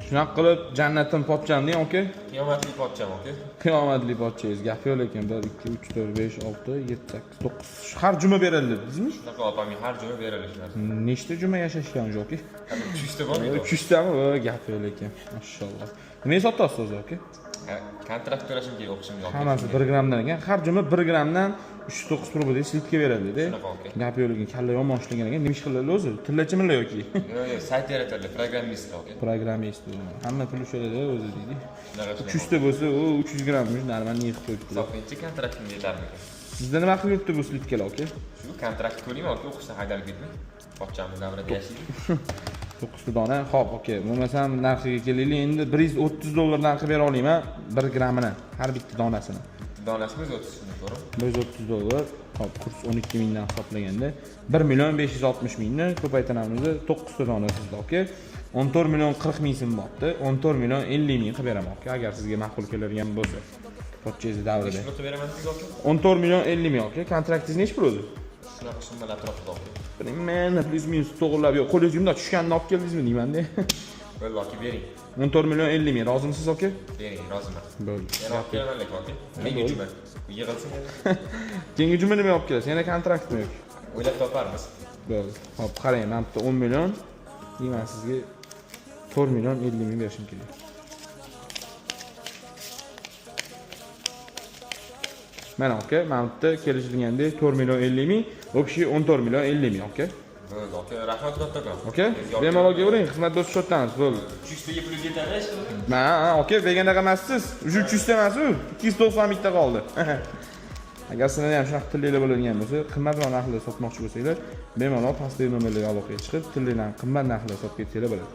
Shunaqa qilib jannatim pochcham deng aka. Qiyomatli pochcham aka. Qiyomatli pochchangiz gap yo'q lekin 1 2 3 4 5 6 7 8 9 har juma berildi dedingizmi? Shunaqa opamga har juma berilishlar. Nechta juma yashashgan aka? 300 ta bormi? 300 tami? Gap yo'q lekin. Mashalloh. Nima sotasiz o'zi aka? Kontrakt to'lashim kerak o'qishimga olib. Hammasi 1 grammdan ekan. Har juma 1 grammdan 309 proba slitka beradi-da. Shunaqa aka. Gap yo'q lekin kalla yomon ishlagan ekan. Nima ish qiladi o'zi? Tillachimi yoki? Yo'q, sayt yaratadi, programmist aka. Programmist. Hamma pul o'shada o'zi deydi. Shunaqa. 300 ta bo'lsa, u 300 grammmish, normalniy yig'ib qo'yibdi. Hisoblaychi kontraktimga yetarmikan? Sizda nima qilib yuribdi bu slitkalar aka? Shu kontrakt to'layman aka, o'qishdan haydalib ketmay. Pochchamni davrada yashaydi. 9 ta dona. Xo'p, aka. Bo'lmasam narxiga kelaylik. Endi 130 dollar narxi bera olaman 1 grammini, har bitta donasini. Donasi 130 so'm to'g'ri? 130 dollar. Hop, kurs 12 mingdan hisoblaganda 1 million 560 mingni ko'paytiramiz. 9 ta dona sizda aka. 14 million 40 ming so'm bo'pti. 14 million 50 ming qilib beraman aka, agar sizga ma'qul keladigan bo'lsa. Pochchangiz davrida. Nechta beraman sizga aka? 14 million 50 ming aka. Kontraktingiz nech pul o'zi? Shunaqa summalar atrofida aka. Bilmayman, plus minus to'g'rilab yo'q. Qo'lingizga tushganini olib keldingizmi deyman-da. Bo'ldi aka, bering. 14 million 50 ming. Rozimisiz aka? Bering, roziman. Bo'ldi. Yana olib kelaman lekin aka. Menga juma. Yig'ilsin. Keyingi juma nima olib kelasiz? Yana kontraktmi yo'q? O'ylab toparmiz. Bo'ldi. Hop, qarang, men bitta 10 million, men sizga 4 million 50 ming berishim kerak. Mana aka, men bitta kelishilganda 4 million 50 ming, o'kishi 14 million 50 ming aka. Bo'ldi aka, rahmat kattakon. Aka, bemalolga o'ring, xizmat do'st shotamiz, bo'ldi. 300 taga pul yetadi, ishqilib. Ha, aka, deganda emassiz. 300 ta emas u, 290 mingta qoldi. Agar sizlarda ham shunaqa tillaylar bo'ladigan bo'lsa, qimmatroq narxlarda sotmoqchi bo'lsanglar, bemalol pastdagi nomerlarga aloqaga chiqib, tillaylarni qimmat narxlarda sotib ketsanglar bo'ladi.